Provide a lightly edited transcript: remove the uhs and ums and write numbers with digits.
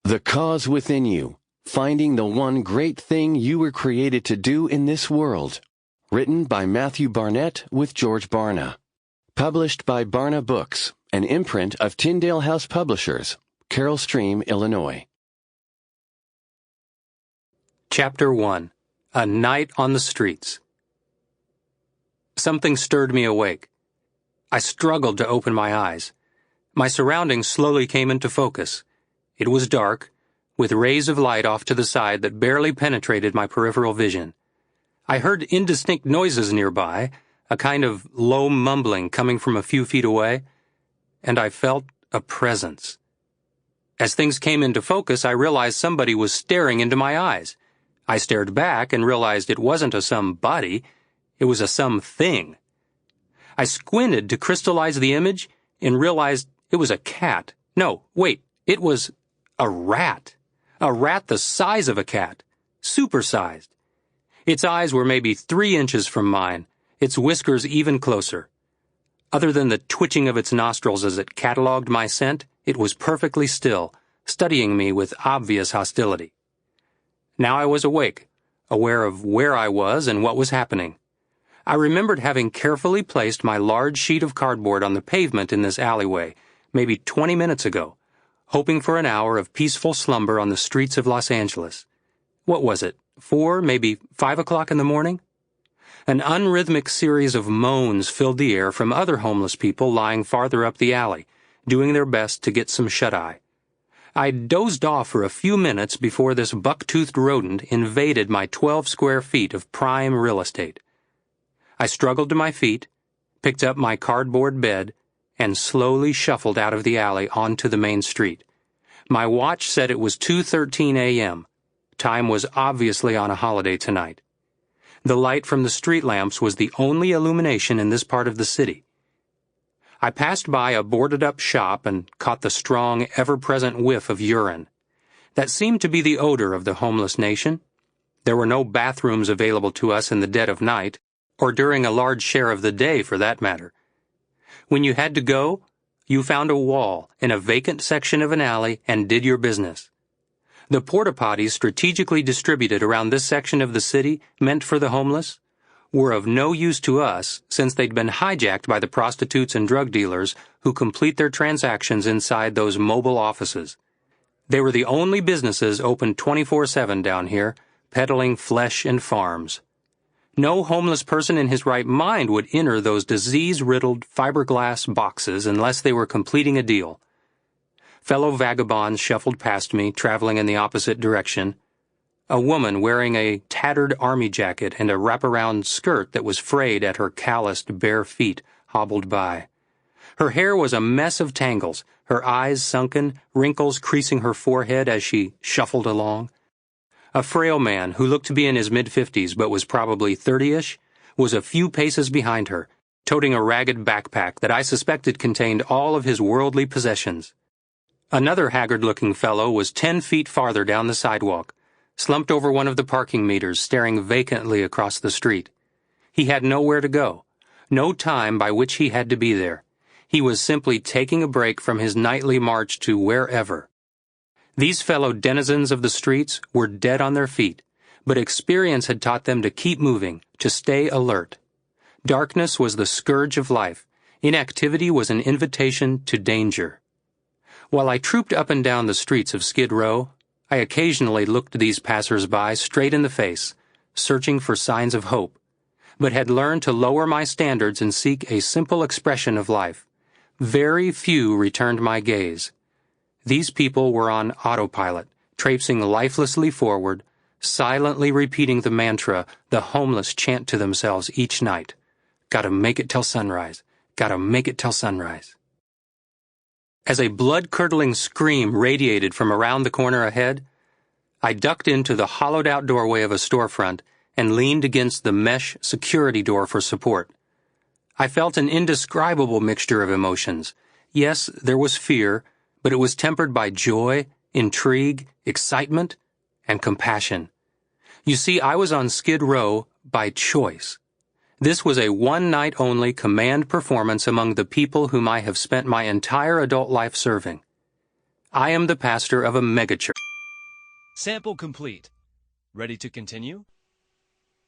The Cause Within You, Finding the One Great Thing You Were Created to Do in This World. Written by Matthew Barnett with George Barna. Published by Barna Books, an imprint of Tyndale House Publishers, Carroll Stream, Illinois. Chapter 1. A Night on the Streets. Something stirred me awake. I struggled to open my eyes. My surroundings slowly came into focus. It was dark, with rays of light off to the side that barely penetrated my peripheral vision. I heard indistinct noises nearby, a kind of low mumbling coming from a few feet away, and I felt a presence. As things came into focus, I realized somebody was staring into my eyes. I stared back and realized it wasn't a somebody, it was a something. I squinted to crystallize the image and realized it was a cat. No, wait, it was a rat. A rat the size of a cat. Supersized. Its eyes were maybe 3 inches from mine, its whiskers even closer. Other than the twitching of its nostrils as it catalogued my scent, it was perfectly still, studying me with obvious hostility. Now I was awake, aware of where I was and what was happening. I remembered having carefully placed my large sheet of cardboard on the pavement in this alleyway, maybe 20 minutes ago, hoping for an hour of peaceful slumber on the streets of Los Angeles. What was it, 4, maybe 5 o'clock in the morning? An unrhythmic series of moans filled the air from other homeless people lying farther up the alley, doing their best to get some shut-eye. I dozed off for a few minutes before this buck-toothed rodent invaded my 12 square feet of prime real estate. I struggled to my feet, picked up my cardboard bed, and slowly shuffled out of the alley onto the main street. My watch said it was 2:13 a.m. Time was obviously on a holiday tonight. The light from the street lamps was the only illumination in this part of the city. I passed by a boarded-up shop and caught the strong, ever-present whiff of urine. That seemed to be the odor of the homeless nation. There were no bathrooms available to us in the dead of night, or during a large share of the day for that matter. When you had to go, you found a wall in a vacant section of an alley and did your business. The porta-potties strategically distributed around this section of the city, meant for the homeless, were of no use to us since they'd been hijacked by the prostitutes and drug dealers who complete their transactions inside those mobile offices. They were the only businesses open 24/7 down here, peddling flesh and farms. No homeless person in his right mind would enter those disease-riddled fiberglass boxes unless they were completing a deal. Fellow vagabonds shuffled past me, traveling in the opposite direction. A woman wearing a tattered army jacket and a wraparound skirt that was frayed at her calloused bare feet hobbled by. Her hair was a mess of tangles, her eyes sunken, wrinkles creasing her forehead as she shuffled along. A frail man, who looked to be in his mid-50s but was probably 30-ish, was a few paces behind her, toting a ragged backpack that I suspected contained all of his worldly possessions. Another haggard-looking fellow was 10 feet farther down the sidewalk, slumped over one of the parking meters, staring vacantly across the street. He had nowhere to go, no time by which he had to be there. He was simply taking a break from his nightly march to wherever. These fellow denizens of the streets were dead on their feet, but experience had taught them to keep moving, to stay alert. Darkness was the scourge of life. Inactivity was an invitation to danger. While I trooped up and down the streets of Skid Row, I occasionally looked these passers-by straight in the face, searching for signs of hope, but had learned to lower my standards and seek a simple expression of life. Very few returned my gaze. These people were on autopilot, traipsing lifelessly forward, silently repeating the mantra the homeless chant to themselves each night. Gotta make it till sunrise. Gotta make it till sunrise. As a blood-curdling scream radiated from around the corner ahead, I ducked into the hollowed-out doorway of a storefront and leaned against the mesh security door for support. I felt an indescribable mixture of emotions. Yes, there was fear, but it was tempered by joy, intrigue, excitement, and compassion. You see, I was on Skid Row by choice. This was a one-night-only command performance among the people whom I have spent my entire adult life serving. I am the pastor of a megachurch. Sample complete. Ready to continue?